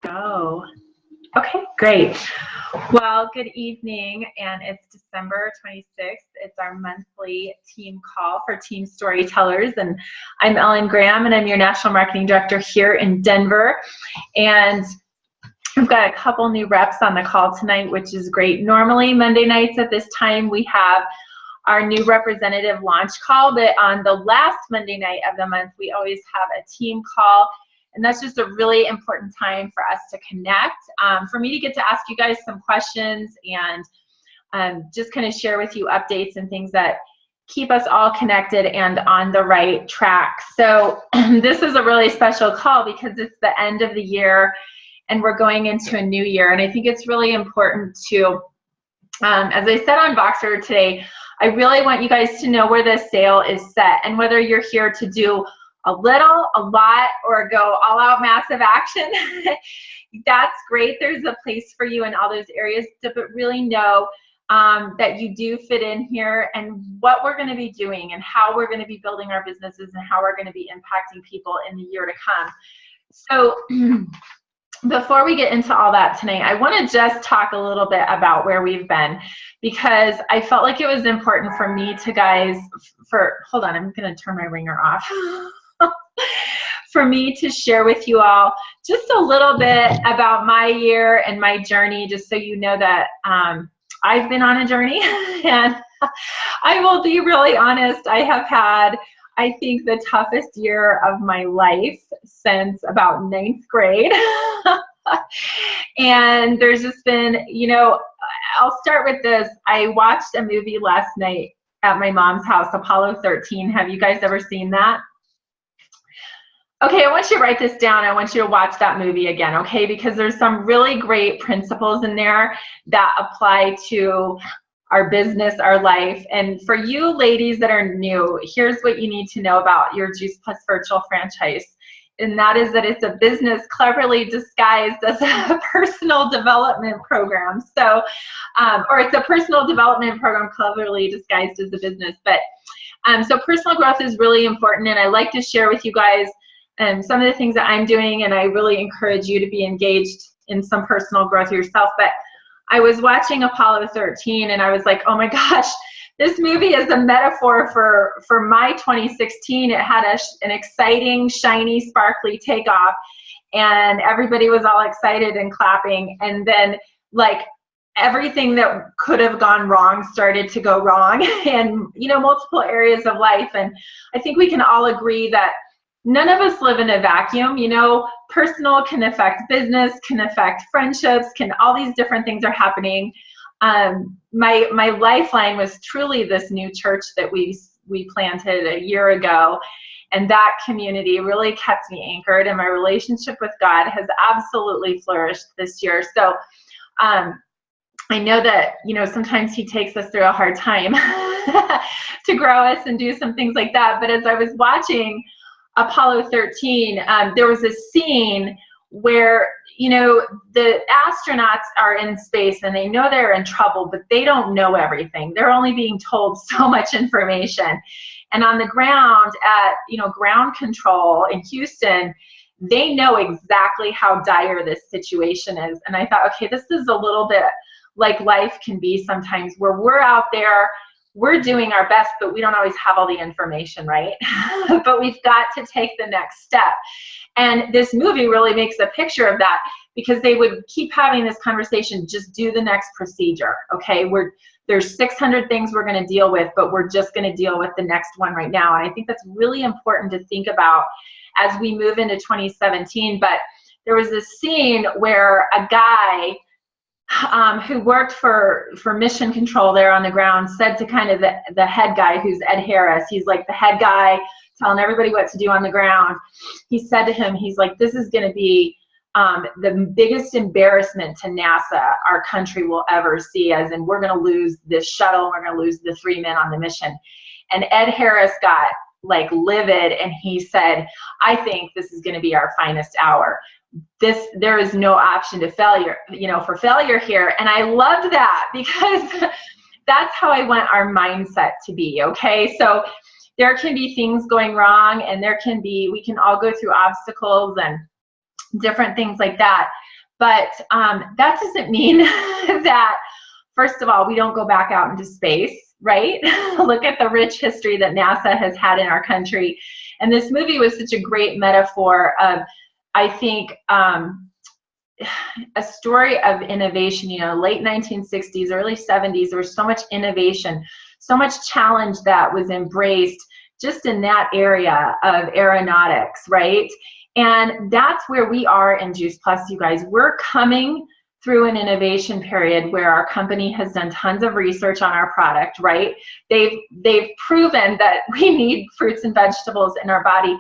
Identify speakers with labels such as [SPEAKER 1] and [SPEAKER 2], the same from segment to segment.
[SPEAKER 1] Go. Okay, great. Well, good evening, and it's December 26th. It's our monthly team call for Team Storytellers, and I'm Ellen Graham, and I'm your National Marketing Director here in Denver. And I've got a couple new reps on the call tonight, which is great. Normally, Monday nights at this time, we have our new representative launch call, but on the last Monday night of the month, we always have a team call. And that's just a really important time for us to connect, for me to get to ask you guys some questions and just kind of share with you updates and things that keep us all connected and on the right track. So this is a really special call because it's the end of the year and we're going into a new year. And I think it's really important to, as I said on Voxer today, I really want you guys to know where the sail is set, and whether you're here to do a little, a lot, or go all out massive action, that's great. There's a place for you in all those areas, but really know that you do fit in here, and what we're going to be doing and how we're going to be building our businesses and how we're going to be impacting people in the year to come. So before we get into all that tonight, I want to just talk a little bit about where we've been, because I felt like it was important for me to hold on, I'm going to turn my ringer off. For me to share with you all just a little bit about my year and my journey, just so you know that I've been on a journey. And I will be really honest, I have had, I think, the toughest year of my life since about 9th grade. And there's just been, I'll start with this. I watched a movie last night at my mom's house, Apollo 13. Have you guys ever seen that? Okay, I want you to write this down. I want you to watch that movie again, okay? Because there's some really great principles in there that apply to our business, our life. And for you ladies that are new, here's what you need to know about your Juice Plus virtual franchise. And that is that it's a business cleverly disguised as a personal development program. So, or it's a personal development program cleverly disguised as a business. But so personal growth is really important, and I like to share with you guys some of the things that I'm doing, and I really encourage you to be engaged in some personal growth yourself. But I was watching Apollo 13, and I was like, oh my gosh, this movie is a metaphor for my 2016. It had an exciting, shiny, sparkly takeoff, and everybody was all excited and clapping. And then, like, everything that could have gone wrong started to go wrong in, multiple areas of life. And I think we can all agree that none of us live in a vacuum. Personal can affect business, can affect friendships, all these different things are happening. My lifeline was truly this new church that we planted a year ago. And that community really kept me anchored, and my relationship with God has absolutely flourished this year. So I know that, sometimes he takes us through a hard time to grow us and do some things like that. But as I was watching Apollo 13, there was a scene where, the astronauts are in space and they know they're in trouble, but they don't know everything. They're only being told so much information. And on the ground at, ground control in Houston, they know exactly how dire this situation is. And I thought, okay, this is a little bit like life can be sometimes, where we're out there, we're doing our best, but we don't always have all the information, right? But we've got to take the next step. And this movie really makes a picture of that, because they would keep having this conversation, just do the next procedure, okay? There's 600 things we're gonna deal with, but we're just gonna deal with the next one right now. And I think that's really important to think about as we move into 2017. But there was this scene where a guy who worked for mission control there on the ground said to kind of the head guy, who's Ed Harris, he's like the head guy telling everybody what to do on the ground. He said to him, he's like, this is going to be the biggest embarrassment to NASA our country will ever see, as in we're going to lose this shuttle, we're going to lose the 3 men on the mission. And Ed Harris got like livid, and he said, I think this is going to be our finest hour. There is no option to failure, for failure here. And I loved that, because that's how I want our mindset to be, okay? So there can be things going wrong, and we can all go through obstacles and different things like that. But that doesn't mean that, first of all, we don't go back out into space, right? Look at the rich history that NASA has had in our country. And this movie was such a great metaphor of, I think, a story of innovation. You know, late 1960s, early 70s, there was so much innovation, so much challenge that was embraced just in that area of aeronautics, right? And that's where we are in Juice Plus, you guys. We're coming through an innovation period where our company has done tons of research on our product, right? They've proven that we need fruits and vegetables in our body.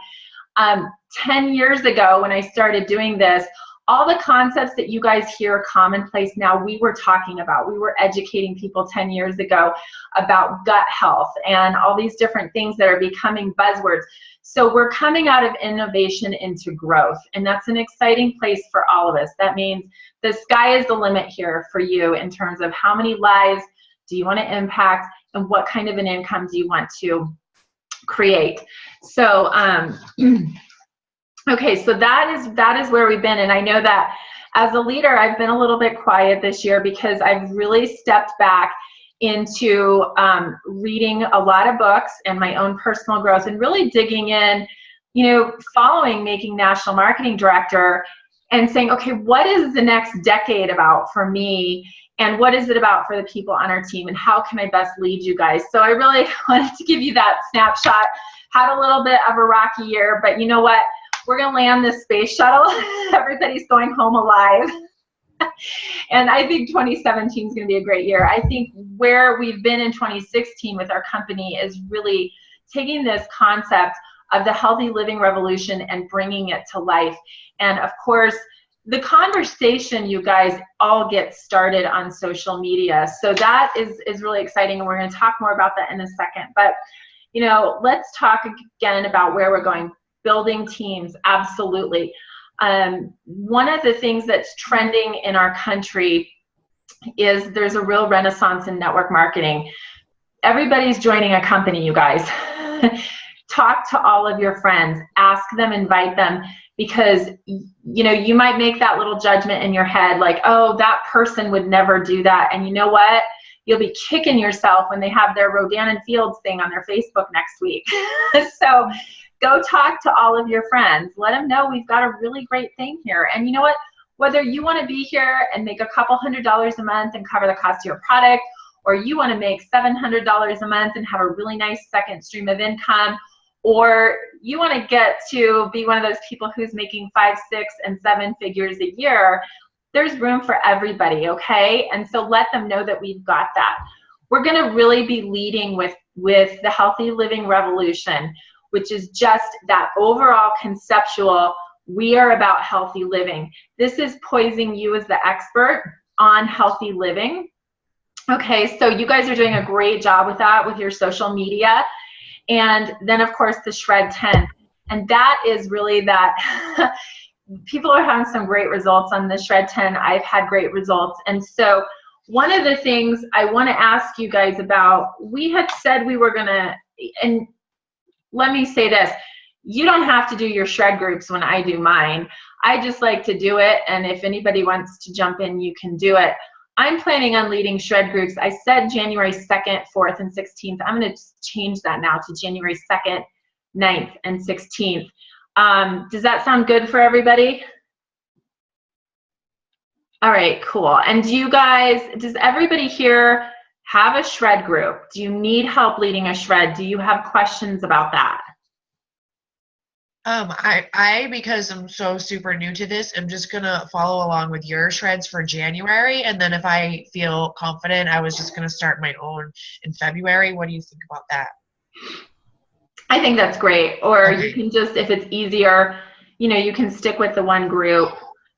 [SPEAKER 1] 10 years ago, when I started doing this, all the concepts that you guys hear commonplace now, we were talking about. We were educating people 10 years ago about gut health and all these different things that are becoming buzzwords. So we're coming out of innovation into growth, and that's an exciting place for all of us. That means the sky is the limit here for you in terms of how many lives do you want to impact and what kind of an income do you want to create. So okay, so that is where we've been, and I know that as a leader, I've been a little bit quiet this year because I've really stepped back into reading a lot of books and my own personal growth and really digging in, you know, following Making National Marketing Director and saying, okay, what is the next decade about for me? And what is it about for the people on our team? And how can I best lead you guys? So I really wanted to give you that snapshot. Had a little bit of a rocky year, but you know what? We're going to land this space shuttle. Everybody's going home alive. And I think 2017 is going to be a great year. I think where we've been in 2016 with our company is really taking this concept of the healthy living revolution and bringing it to life. And of course, the conversation, you guys, all get started on social media. So that is really exciting, and we're going to talk more about that in a second. But, you know, let's talk again about where we're going. Building teams, absolutely. One of the things that's trending in our country is there's a real renaissance in network marketing. Everybody's joining a company, you guys. Talk to all of your friends, ask them, invite them, because you know, you might make that little judgment in your head like, oh, that person would never do that. And you know what? You'll be kicking yourself when they have their Rodan and Fields thing on their Facebook next week. So go talk to all of your friends. Let them know we've got a really great thing here. And you know what? Whether you want to be here and make a couple $100s a month and cover the cost of your product, or you want to make $700 a month and have a really nice second stream of income, or you want to get to be one of those people who's making 5, 6, and 7 figures a year, there's room for everybody, okay? And so let them know that we've got that. We're going to really be leading with the healthy living revolution, which is just that overall conceptual, we are about healthy living. This is poising you as the expert on healthy living. Okay, so you guys are doing a great job with that, with your social media. And then, of course, the Shred 10. And that is really that people are having some great results on the Shred 10. I've had great results. And so one of the things I want to ask you guys about, we had said we were going to, and let me say this, you don't have to do your shred groups when I do mine. I just like to do it, and if anybody wants to jump in, you can do it. I'm planning on leading shred groups. I said January 2nd, 4th, and 16th. I'm going to change that now to January 2nd, 9th, and 16th. Does that sound good for everybody? All right, cool. And do you guys, does everybody here have a shred group? Do you need help leading a shred? Do you have questions about that?
[SPEAKER 2] I because I'm so super new to this, I'm just gonna follow along with your shreds for January, and then if I feel confident, I was just gonna start my own in February. What do you think about that?
[SPEAKER 1] I think that's great. Or okay, you can just, if it's easier, you know, you can stick with the one group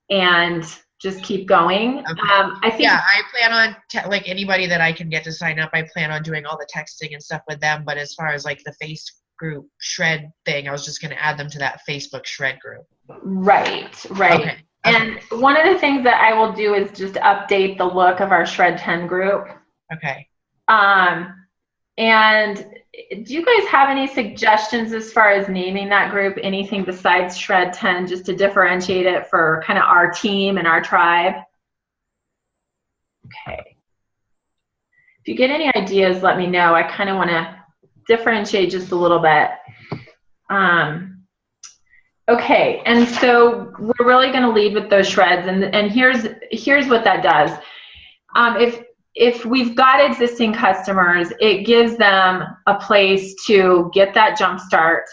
[SPEAKER 1] and just keep going. Okay. I think,
[SPEAKER 2] yeah, I plan on like anybody that I can get to sign up, I plan on doing all the texting and stuff with them. But as far as like the face group shred thing, I was just going to add them to that Facebook shred group.
[SPEAKER 1] Right. Okay. And one of the things that I will do is just update the look of our Shred 10 group.
[SPEAKER 2] Okay.
[SPEAKER 1] And do you guys have any suggestions as far as naming that group? Anything besides Shred 10, just to differentiate it for kind of our team and our tribe? Okay. If you get any ideas, let me know. I kind of want to differentiate just a little bit. Okay, and so we're really going to lead with those shreds, and here's what that does. If we've got existing customers, it gives them a place to get that jump start,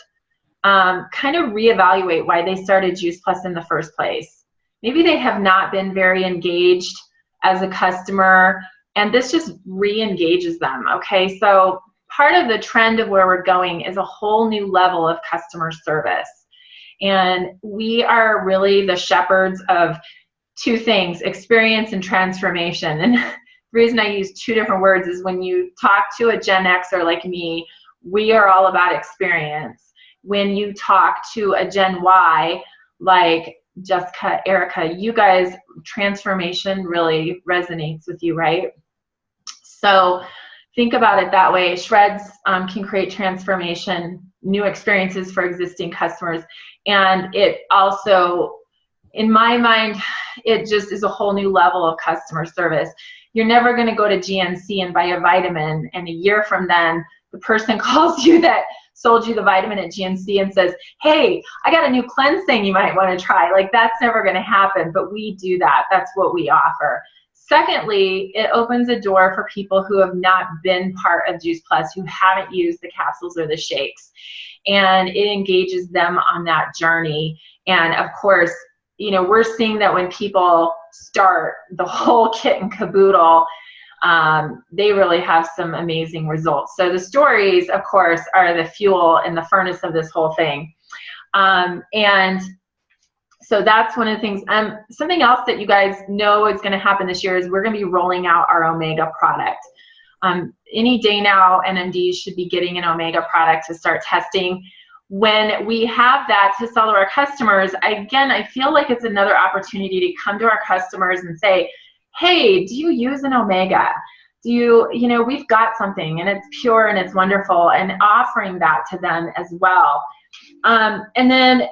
[SPEAKER 1] kind of reevaluate why they started Juice Plus in the first place. Maybe they have not been very engaged as a customer, and this just re-engages them, okay? So part of the trend of where we're going is a whole new level of customer service. And we are really the shepherds of two things, experience and transformation. And the reason I use two different words is when you talk to a Gen Xer like me, we are all about experience. When you talk to a Gen Y like Jessica, Erica, you guys, transformation really resonates with you, right? So think about it that way. Shreds can create transformation, new experiences for existing customers. And it also, in my mind, it just is a whole new level of customer service. You're never going to go to GNC and buy a vitamin, and a year from then, the person calls you that sold you the vitamin at GNC and says, hey, I got a new cleanse thing you might want to try. Like, that's never going to happen, but we do that. That's what we offer. Secondly, it opens a door for people who have not been part of Juice Plus, who haven't used the capsules or the shakes. And it engages them on that journey. And of course, you know, we're seeing that when people start the whole kit and caboodle, they really have some amazing results. So the stories, of course, are the fuel and the furnace of this whole thing. And so that's one of the things. Something else that you guys know is going to happen this year is we're going to be rolling out our Omega product. Any day now, NMDs should be getting an Omega product to start testing. When we have that to sell to our customers, again, I feel like it's another opportunity to come to our customers and say, hey, do you use an Omega? Do you know, we've got something and it's pure and it's wonderful, and offering that to them as well. And then,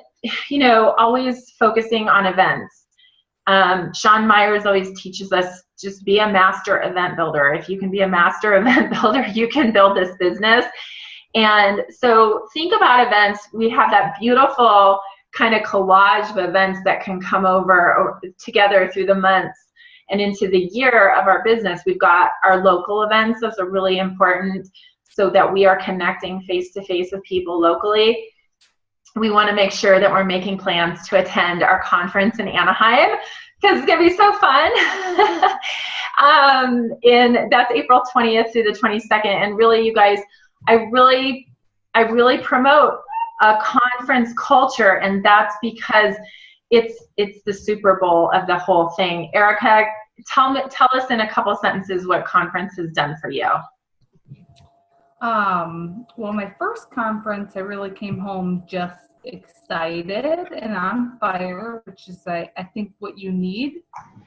[SPEAKER 1] you know, always focusing on events. Sean Myers always teaches us, just be a master event builder. If you can be a master event builder, you can build this business. And so think about events. We have that beautiful kind of collage of events that can come over together through the months and into the year of our business. We've got our local events. Those are really important so that we are connecting face-to-face with people locally. We want to make sure that we're making plans to attend our conference in Anaheim, because it's going to be so fun. That's April 20th through the 22nd. And really, you guys, I really promote a conference culture, and that's because it's the Super Bowl of the whole thing. Erica, tell us in a couple sentences what conference has done for you.
[SPEAKER 3] Well, my first conference, I really came home just excited and on fire, which is, I think, what you need.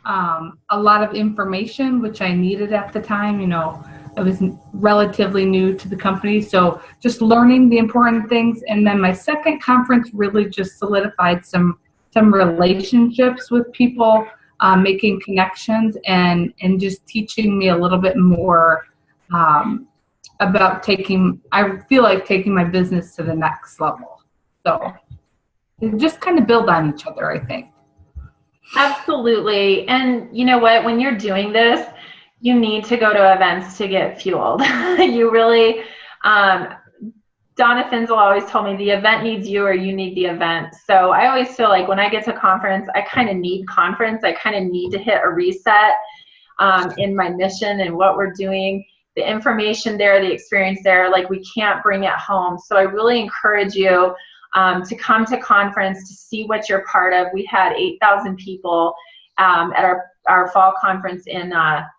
[SPEAKER 3] A lot of information, which I needed at the time. You know, I was relatively new to the company, so just learning the important things. And then my second conference really just solidified some relationships with people, making connections, and just teaching me a little bit more about taking my business to the next level. So just kind of build on each other, I think.
[SPEAKER 1] Absolutely. And you know what, when you're doing this, you need to go to events to get fueled. You really, Donna Finzel always told me the event needs you, or you need the event. So I always feel like when I get to conference, I kind of need conference. I kind of need to hit a reset in my mission and what we're doing. The information there, the experience there, like, we can't bring it home. So I really encourage you to come to conference, to see what you're part of. We had 8,000 people at our fall conference in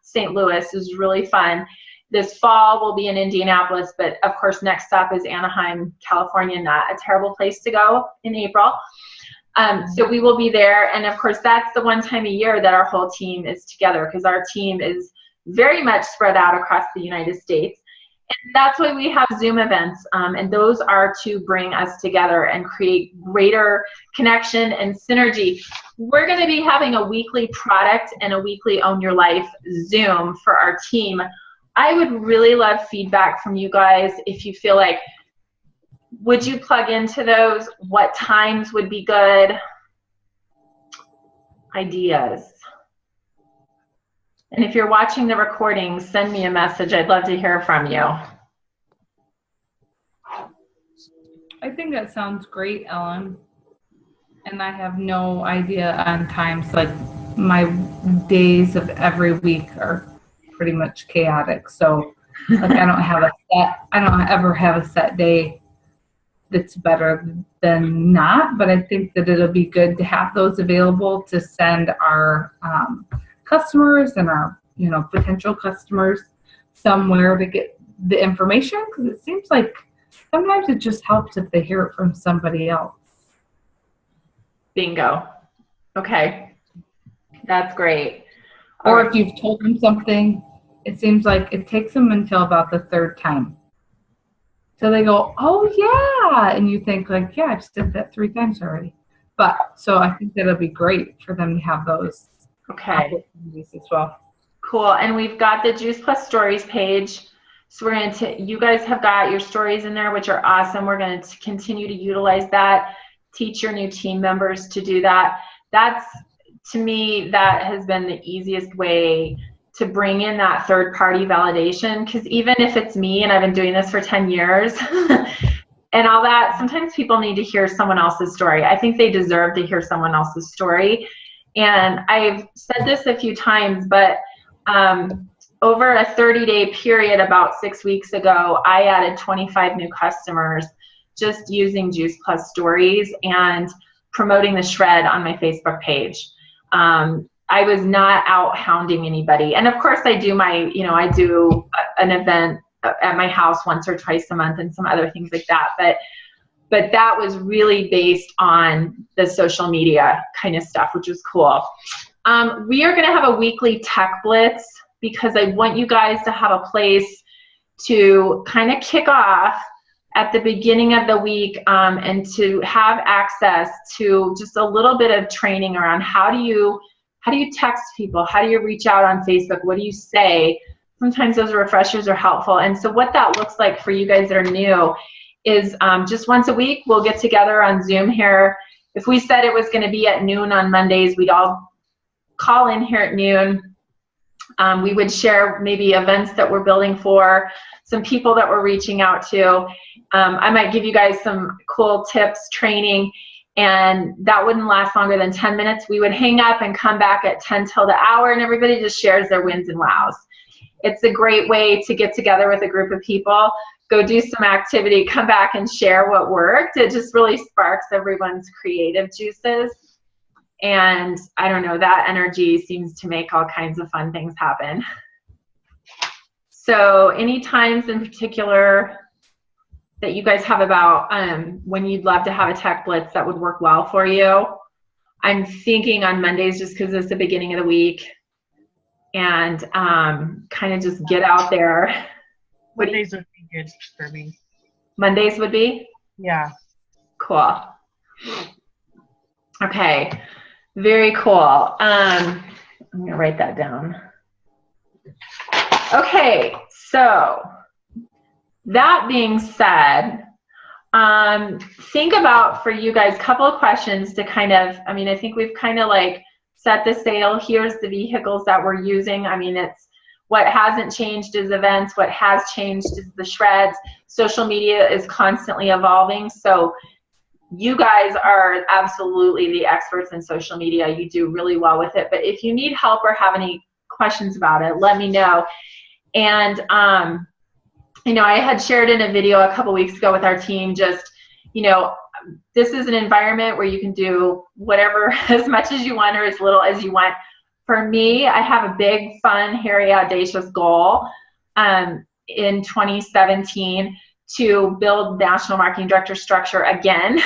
[SPEAKER 1] St. Louis. It was really fun. This fall we'll be in Indianapolis, but of course next stop is Anaheim, California. Not a terrible place to go in April. So we will be there, and of course that's the one time a year that our whole team is together, because our team is very much spread out across the United States. And that's why we have Zoom events, and those are to bring us together and create greater connection and synergy. We're going to be having a weekly product and a weekly Own Your Life Zoom for our team. I would really love feedback from you guys if you feel like, would you plug into those? What times would be good? Ideas. And if you're watching the recording, send me a message. I'd love to hear from you.
[SPEAKER 3] I think that sounds great, Ellen. And I have no idea on times. Like, my days of every week are pretty much chaotic. So, like, I don't ever have a set day that's better than not. But I think that it'll be good to have those available to send our customers and our, potential customers somewhere to get the information, because it seems like sometimes it just helps if they hear it from somebody else.
[SPEAKER 1] Bingo. Okay. That's great.
[SPEAKER 3] Or if you've told them something, it seems like it takes them until about the third time. So they go, oh yeah. And you think like, yeah, I've said that 3 times already. But so I think that'll be great for them to have those opportunities as well.
[SPEAKER 1] Cool. And we've got the Juice Plus Stories page. So we're going to, you guys have got your stories in there, which are awesome. We're going to continue to utilize that, teach your new team members to do that. That's, to me, that has been the easiest way to bring in that third-party validation, because even if it's me and I've been doing this for 10 years and all that, sometimes people need to hear someone else's story. I think they deserve to hear someone else's story. And I've said this a few times, but over a 30-day period about 6 weeks ago, I added 25 new customers just using Juice Plus Stories and promoting the shred on my Facebook page. I was not out hounding anybody. And of course I do I do an event at my house once or twice a month and some other things like that. But that was really based on the social media kind of stuff, which was cool. We are going to have a weekly tech blitz because I want you guys to have a place to kind of kick off at the beginning of the week, and to have access to just a little bit of training around how do you text people, how do you reach out on Facebook, what do you say. Sometimes those refreshers are helpful. And so what that looks like for you guys that are new is just once a week we'll get together on Zoom here. If we said it was going to be at noon on Mondays, we'd all call in here at noon. We would share maybe events that we're building for, some people that we're reaching out to. I might give you guys some cool tips, training, and that wouldn't last longer than 10 minutes. We would hang up and come back at 10 till the hour, and everybody just shares their wins and wows. It's a great way to get together with a group of people, go do some activity, come back and share what worked. It just really sparks everyone's creative juices. And I don't know, that energy seems to make all kinds of fun things happen. So any times in particular that you guys have about when you'd love to have a tech blitz that would work well for you? I'm thinking on Mondays just because it's the beginning of the week, and kind of just get out there.
[SPEAKER 2] Mondays would be good for me.
[SPEAKER 1] Mondays would be?
[SPEAKER 2] Yeah.
[SPEAKER 1] Cool. Okay. Very cool. I'm going to write that down. Okay. So that being said, think about, for you guys, a couple of questions to kind of, I think we've kind of like set the sail. Here's the vehicles that we're using. It's what hasn't changed is events. What has changed is the shreds. Social media is constantly evolving. So you guys are absolutely the experts in social media. You do really well with it. But if you need help or have any questions about it, let me know. And, I had shared in a video a couple weeks ago with our team, just, this is an environment where you can do whatever, as much as you want or as little as you want. For me, I have a big, fun, hairy, audacious goal in 2017 to build national marketing director structure again.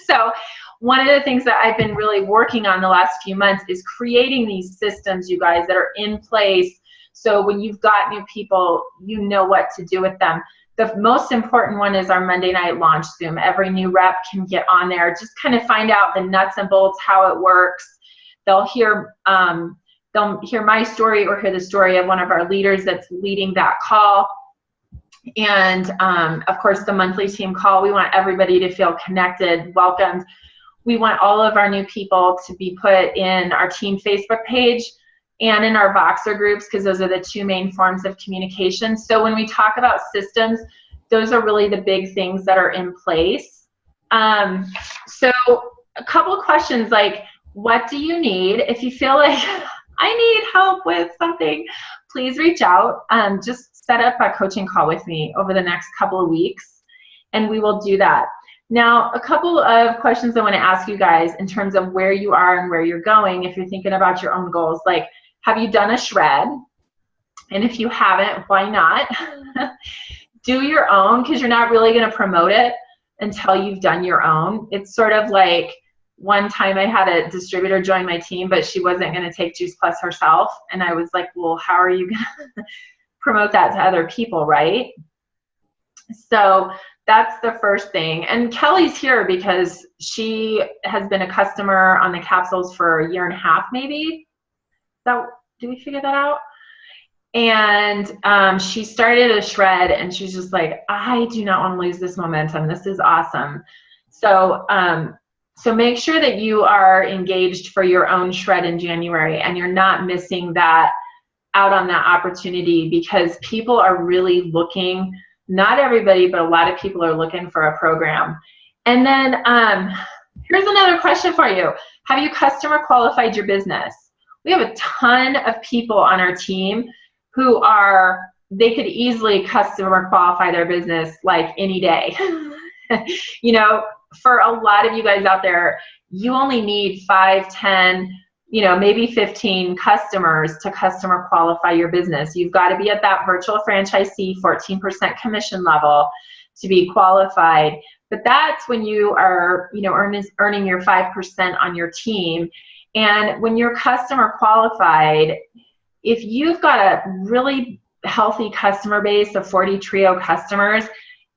[SPEAKER 1] So one of the things that I've been really working on the last few months is creating these systems, you guys, that are in place So when you've got new people, you know what to do with them. The most important one is our Monday night launch Zoom. Every new rep can get on there, just kind of find out the nuts and bolts, how it works. They'll hear my story or hear the story of one of our leaders that's leading that call. And of course, the monthly team call. We want everybody to feel connected, welcomed. We want all of our new people to be put in our team Facebook page and in our Voxer groups, because those are the two main forms of communication. So when we talk about systems, those are really the big things that are in place. So a couple of questions like, what do you need? If you feel like I need help with something, please reach out. Just set up a coaching call with me over the next couple of weeks, and we will do that. Now, a couple of questions I want to ask you guys in terms of where you are and where you're going if you're thinking about your own goals. Like, have you done a shred? And if you haven't, why not? Do your own, because you're not really going to promote it until you've done your own. It's sort of like, one time I had a distributor join my team, but she wasn't going to take Juice Plus herself. And I was like, well, how are you going to promote that to other people, right? So that's the first thing. And Kelly's here because she has been a customer on the capsules for a year and a half, maybe. Did we figure that out? And she started a shred, and she's just like, I do not want to lose this momentum. This is awesome. So, so make sure that you are engaged for your own shred in January, and you're not missing that out on that opportunity, because people are really looking, not everybody, but a lot of people are looking for a program. And then here's another question for you. Have you customer qualified your business? We have a ton of people on our team who they could easily customer qualify their business like any day. You know, for a lot of you guys out there, you only need 5, 10, you know, maybe 15 customers to customer qualify your business. You've got to be at that virtual franchisee 14% commission level to be qualified. But that's when you are, you know, earning your 5% on your team. And when you're customer qualified, if you've got a really healthy customer base of 40 Trio customers,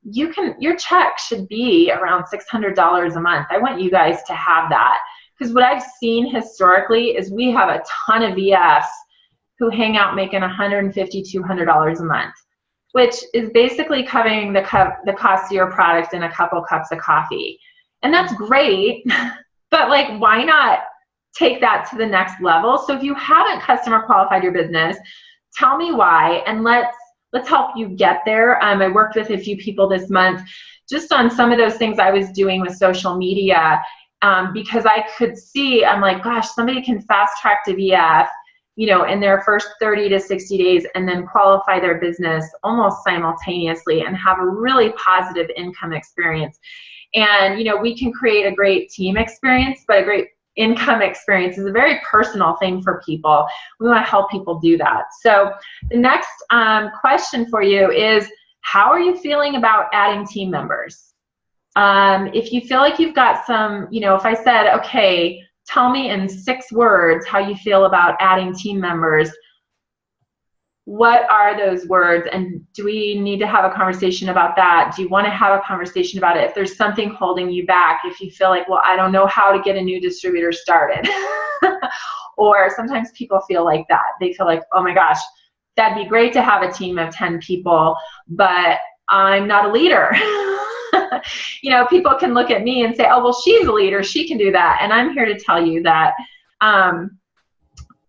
[SPEAKER 1] your check should be around $600 a month. I want you guys to have that, because what I've seen historically is we have a ton of VFs who hang out making $150, $200 a month, which is basically covering the cost of your product and a couple cups of coffee. And that's great, but like, why not take that to the next level? So if you haven't customer qualified your business, tell me why, and let's help you get there. I worked with a few people this month just on some of those things I was doing with social media, because I could see, I'm like, gosh, somebody can fast track to VF, you know, in their first 30 to 60 days and then qualify their business almost simultaneously and have a really positive income experience. And, you know, we can create a great team experience, but a great income experience is a very personal thing for people. We want to help people do that. So the next question for you is, how are you feeling about adding team members? If you feel like you've got some, you know, if I said, okay, tell me in 6 words how you feel about adding team members, what are those words? And do we need to have a conversation about that? Do you want to have a conversation about it? If there's something holding you back, if you feel like, well, I don't know how to get a new distributor started. Or sometimes people feel like that. They feel like, oh my gosh, that'd be great to have a team of 10 people, but I'm not a leader. You know, people can look at me and say, oh, well, she's a leader, she can do that. And I'm here to tell you that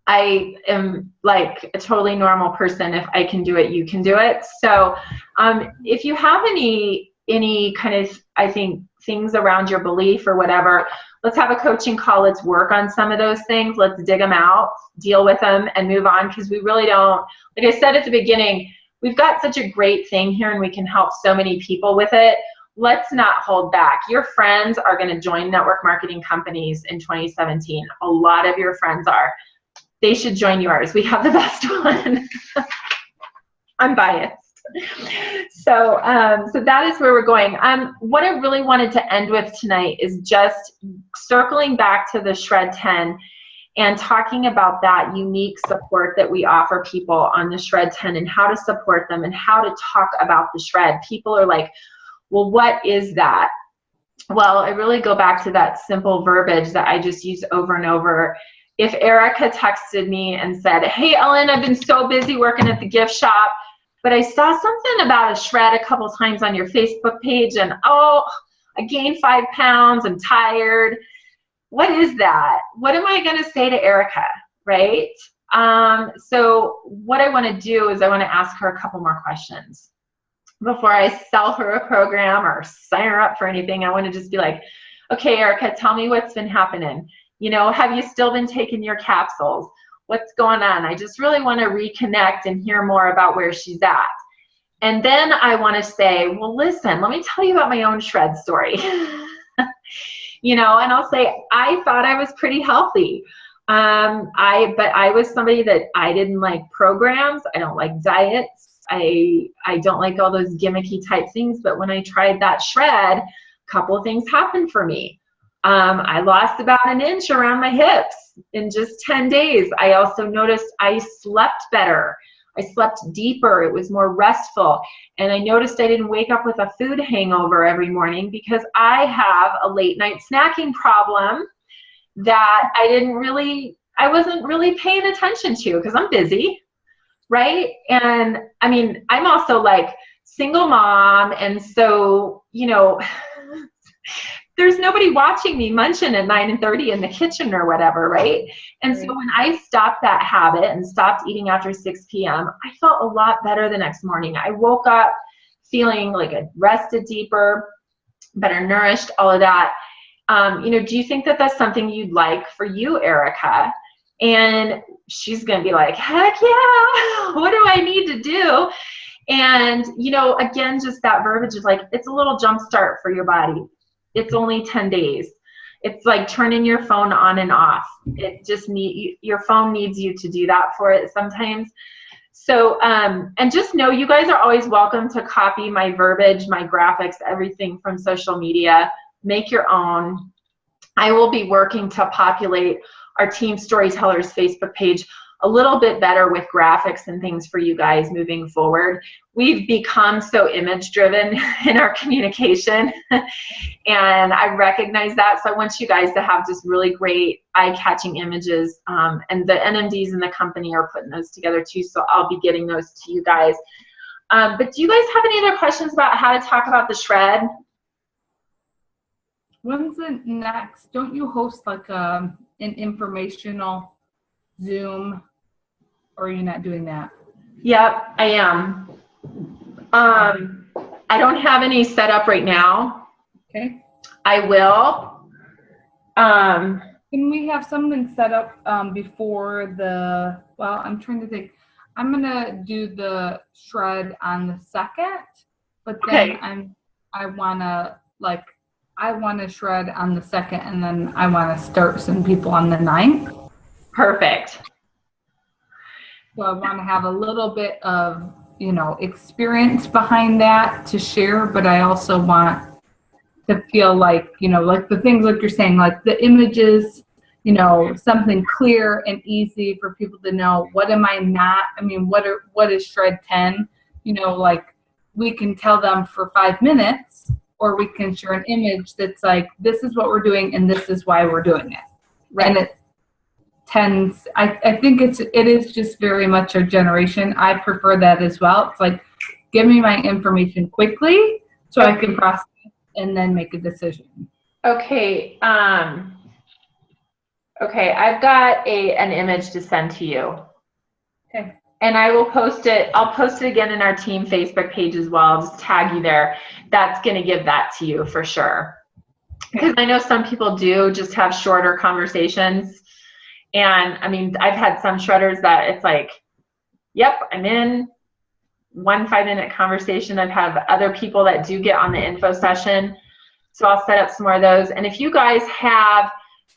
[SPEAKER 1] I am like a totally normal person. If I can do it, you can do it. So if you have any kind of, I think, things around your belief or whatever, let's have a coaching call. Let's work on some of those things. Let's dig them out, deal with them, and move on, because we really don't, like I said at the beginning, we've got such a great thing here and we can help so many people with it. Let's not hold back. Your friends are going to join network marketing companies in 2017. A lot of your friends are. They should join yours. We have the best one. I'm biased. So, so that is where we're going. What I really wanted to end with tonight is just circling back to the Shred 10 and talking about that unique support that we offer people on the Shred 10 and how to support them and how to talk about the shred. People are like, well, what is that? Well, I really go back to that simple verbiage that I just use over and over. If Erica texted me and said, hey, Ellen, I've been so busy working at the gift shop, but I saw something about a shred a couple times on your Facebook page, and oh, I gained 5 pounds, I'm tired. What is that? What am I going to say to Erica, right? So what I want to do is I want to ask her a couple more questions. Before I sell her a program or sign her up for anything, I want to just be like, okay, Erica, tell me what's been happening. You know, have you still been taking your capsules? What's going on? I just really want to reconnect and hear more about where she's at. And then I want to say, well, listen, let me tell you about my own shred story. You know, and I'll say, I thought I was pretty healthy. But I was somebody that I didn't like programs. I don't like diets. I don't like all those gimmicky type things. But when I tried that shred, a couple of things happened for me. I lost about an inch around my hips in just 10 days. I also noticed I slept better. I slept deeper. It was more restful. And I noticed I didn't wake up with a food hangover every morning because I have a late night snacking problem that I wasn't really paying attention to because I'm busy, right? And I mean, I'm also like single mom. And so, you know, there's nobody watching me munching at 9:30 in the kitchen or whatever, right? And so when I stopped that habit and stopped eating after 6 p.m., I felt a lot better the next morning. I woke up feeling like I rested deeper, better nourished, all of that. You know, do you think that that's something you'd like for you, Erica? And she's going to be like, heck yeah, what do I need to do? And, you know, again, just that verbiage is like, it's a little jump start for your body. It's only 10 days. It's like turning your phone on and off. It just your phone needs you to do that for it sometimes. So, and just know you guys are always welcome to copy my verbiage, my graphics, everything from social media. Make your own. I will be working to populate our Team Storytellers Facebook page a little bit better with graphics and things for you guys moving forward. We've become so image driven in our communication and I recognize that. So I want you guys to have just really great eye-catching images and the NMDs in the company are putting those together too. So I'll be getting those to you guys. But do you guys have any other questions about how to talk about the shred?
[SPEAKER 3] When's it next? Don't you host like an informational Zoom? Or are you not doing that?
[SPEAKER 1] Yep, I am. I don't have any set up right now.
[SPEAKER 3] Okay.
[SPEAKER 1] I will.
[SPEAKER 3] Can we have something set up before the, well, I'm trying to think. I'm going to do the shred on the 2nd, but then
[SPEAKER 1] okay.
[SPEAKER 3] I want to shred on the 2nd, and then I want to start some people on the 9th.
[SPEAKER 1] Perfect.
[SPEAKER 3] So I want to have a little bit of, you know, experience behind that to share, but I also want to feel like, you know, like the things like you're saying, like the images, you know, something clear and easy for people to know what am I not, I mean, what is Shred 10? You know, like we can tell them for 5 minutes, or we can share an image that's like, this is what we're doing and this is why we're doing it.
[SPEAKER 1] Right.
[SPEAKER 3] And it tends, I think it is just very much our generation. I prefer that as well. It's like, give me my information quickly so I can process and then make a decision.
[SPEAKER 1] Okay. Okay, I've got an image to send to you.
[SPEAKER 3] Okay.
[SPEAKER 1] And I will post it. I'll post it again in our team Facebook page as well. I'll just tag you there. That's going to give that to you for sure. Because I know some people do just have shorter conversations. And I mean, I've had some shredders that it's like, yep, I'm in 1 5-minute conversation. I've had other people that do get on the info session. So I'll set up some more of those. And if you guys have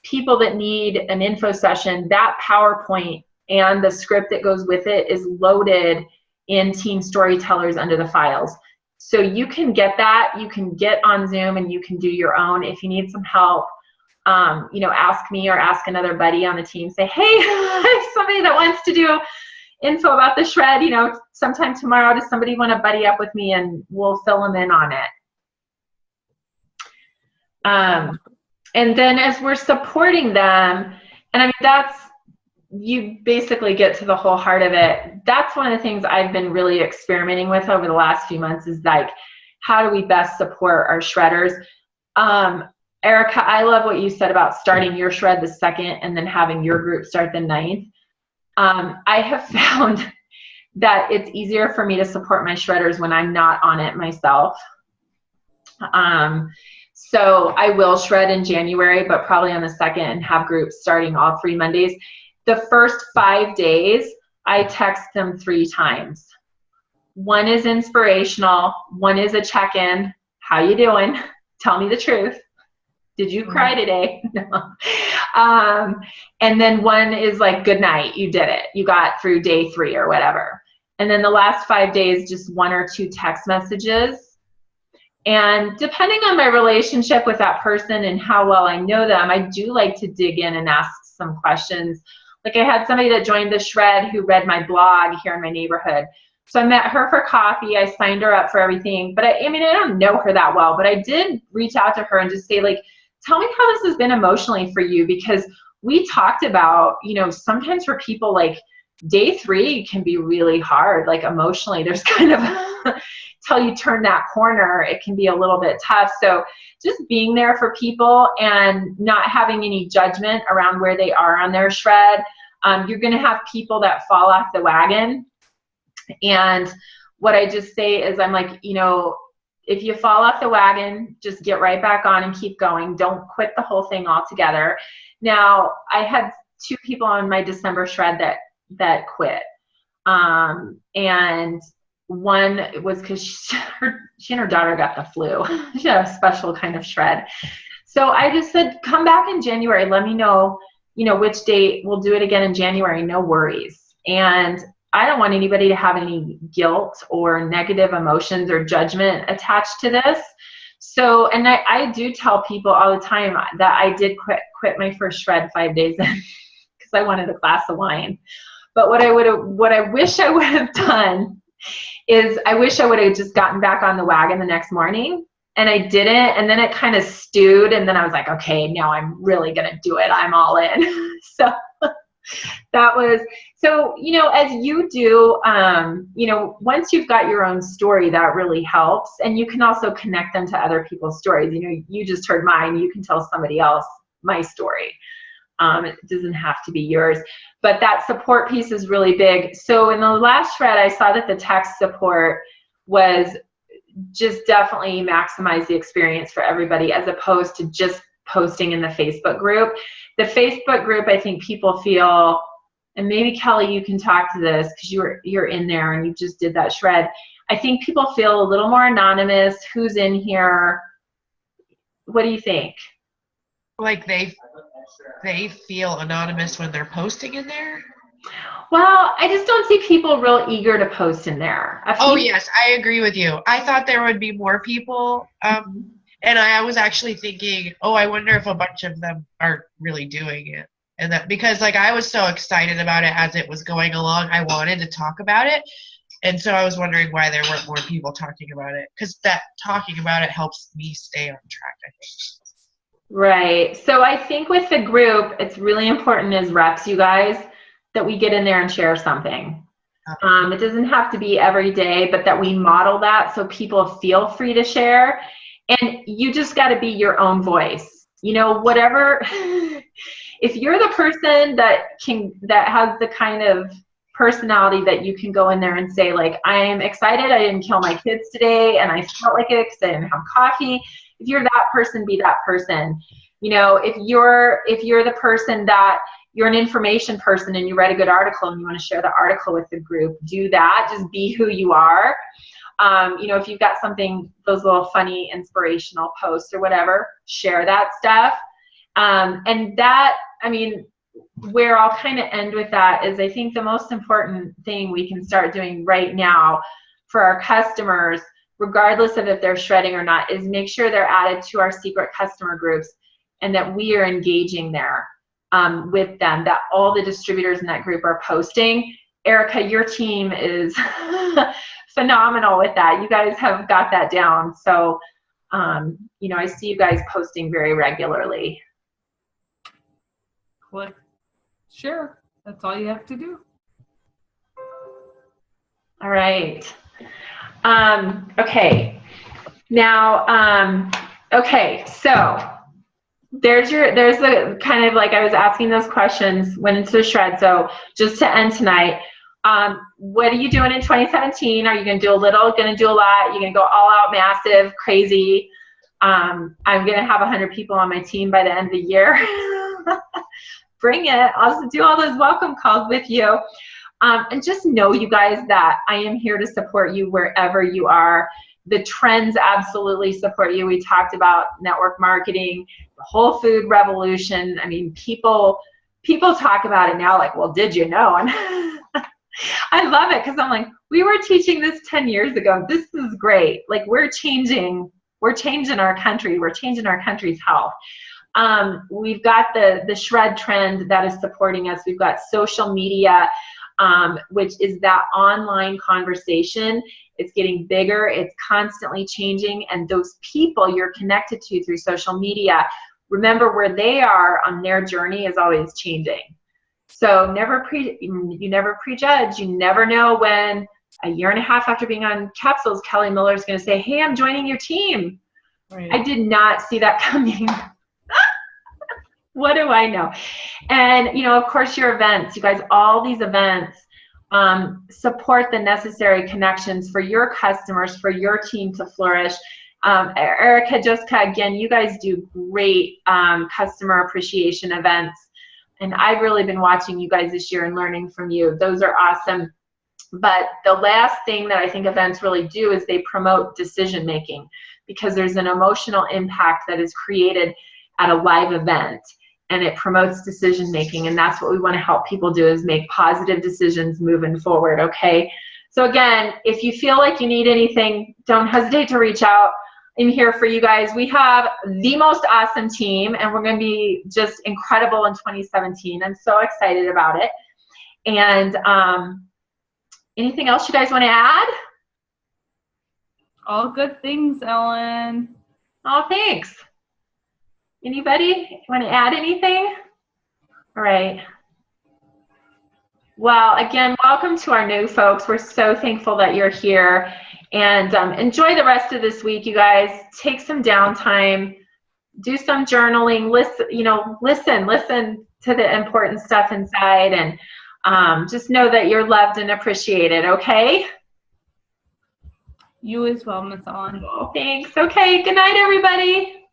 [SPEAKER 1] people that need an info session, that PowerPoint and the script that goes with it is loaded in Team Storytellers under the files. So you can get that, you can get on Zoom and you can do your own. If you need some help, ask me or ask another buddy on the team, say, hey, I have somebody that wants to do info about the shred, sometime tomorrow. Does somebody want to buddy up with me, and we'll fill them in on it. And then as we're supporting them, and I mean, you basically get to the whole heart of it. That's one of the things I've been really experimenting with over the last few months, is like, how do we best support our shredders? Erica, I love what you said about starting your shred the 2nd and then having your group start the 9th. I have found that it's easier for me to support my shredders when I'm not on it myself. So I will shred in January, but probably on the 2nd, and have groups starting all 3 Mondays. The first 5 days, I text them 3 times. One is inspirational. One is a check-in. How you doing? Tell me the truth. Did you cry today? No. And then one is like, good night. You did it. You got through day 3 or whatever. And then the last 5 days, just 1 or 2 text messages. And depending on my relationship with that person and how well I know them, I do like to dig in and ask some questions. Like, I had somebody that joined the shred who read my blog here in my neighborhood. So I met her for coffee. I signed her up for everything. But I don't know her that well, but I did reach out to her and just say, like, tell me how this has been emotionally for you, because we talked about, sometimes for people, like, day 3 can be really hard, like, emotionally. There's kind of, till you turn that corner, it can be a little bit tough. So just being there for people and not having any judgment around where they are on their shred. You're going to have people that fall off the wagon. And what I just say is, I'm like, if you fall off the wagon, just get right back on and keep going. Don't quit the whole thing altogether. Now, I had 2 people on my December shred that quit. And one was because she and her daughter got the flu. She had a special kind of shred. So I just said, come back in January. Let me know, which date. We'll do it again in January. No worries. And I don't want anybody to have any guilt or negative emotions or judgment attached to this. So, and I do tell people all the time that I did quit my first shred 5 days in because I wanted a glass of wine. But what I wish I would have done is, I wish I would have just gotten back on the wagon the next morning, and I didn't. And then it kind of stewed, and then I was like, okay, now I'm really gonna do it. I'm all in. So that was, so, as you do, once you've got your own story, that really helps. And you can also connect them to other people's stories. You just heard mine. You can tell somebody else my story. It doesn't have to be yours. But that support piece is really big. So in the last shred, I saw that the text support was just definitely maximize the experience for everybody, as opposed to just posting in the Facebook group. The Facebook group, I think people feel, and maybe Kelly, you can talk to this because you're in there and you just did that shred. I think people feel a little more anonymous. Who's in here? What do you think?
[SPEAKER 2] Like they feel anonymous when they're posting in there?
[SPEAKER 1] Well, I just don't see people real eager to post in there.
[SPEAKER 2] Oh, yes, I agree with you. I thought there would be more people. And I was actually thinking, I wonder if a bunch of them aren't really doing it. And that, because like I was so excited about it as it was going along, I wanted to talk about it. And so I was wondering why there weren't more people talking about it, because that talking about it helps me stay on track, I think.
[SPEAKER 1] Right. So I think with the group, it's really important as reps, you guys, that we get in there and share something. It doesn't have to be every day, but that we model that so people feel free to share. And you just got to be your own voice. Whatever. If you're the person that has the kind of personality that you can go in there and say, like, I am excited, I didn't kill my kids today, and I felt like it because I didn't have coffee. If you're that person, be that person. If you're the person that you're an information person and you read a good article and you want to share the article with the group, do that. Just be who you are. If you've got something, those little funny inspirational posts or whatever, share that stuff. And that, where I'll kind of end with that is, I think the most important thing we can start doing right now for our customers, regardless of if they're shredding or not, is make sure they're added to our secret customer groups and that we are engaging there with them, that all the distributors in that group are posting. Erica, your team is phenomenal with that. You guys have got that down. So, you know, I see you guys posting very regularly.
[SPEAKER 3] Click share. That's all you have to do.
[SPEAKER 1] All right. Okay. Now, okay, so there's the kind of, like I was asking those questions, went into the shred. So just to end tonight, what are you doing in 2017? Are you going to do a little, going to do a lot? You're going to go all out, massive, crazy? I'm going to have 100 people on my team by the end of the year. Bring it. I'll also do all those welcome calls with you. And just know, you guys, that I am here to support you wherever you are. The trends absolutely support you. We talked about network marketing, the whole food revolution. I mean, people talk about it now like, well, did you know? And I love it, because I'm like, we were teaching this 10 years ago. This is great. Like, we're changing our country. We're changing our country's health. We've got the shred trend that is supporting us. We've got social media, which is that online conversation. It's getting bigger. It's constantly changing. And those people you're connected to through social media, remember where they are on their journey is always changing. So you never prejudge. You never know when a year and a half after being on capsules, Kelly Miller is going to say, hey, I'm joining your team. Right. I did not see that coming. What do I know? And, you know, of course, your events, you guys, all these events support the necessary connections for your customers, for your team to flourish. Erica, Jessica, again, you guys do great customer appreciation events. And I've really been watching you guys this year and learning from you. Those are awesome. But the last thing that I think events really do is they promote decision making, because there's an emotional impact that is created at a live event, and it promotes decision making. And that's what we want to help people do, is make positive decisions moving forward. Okay. So again, if you feel like you need anything, don't hesitate to reach out. I'm here for you guys. We have the most awesome team, and we're going to be just incredible in 2017. I'm so excited about it. And anything else you guys want to add?
[SPEAKER 3] All good things, Ellen.
[SPEAKER 1] Oh, thanks. Anybody want to add anything? All right. Well, again, welcome to our new folks. We're so thankful that you're here. And enjoy the rest of this week, you guys. Take some downtime. Do some journaling. Listen, listen to the important stuff inside, and just know that you're loved and appreciated, okay?
[SPEAKER 3] You as well, Miss Ellen.
[SPEAKER 1] Thanks. Okay, good night, everybody.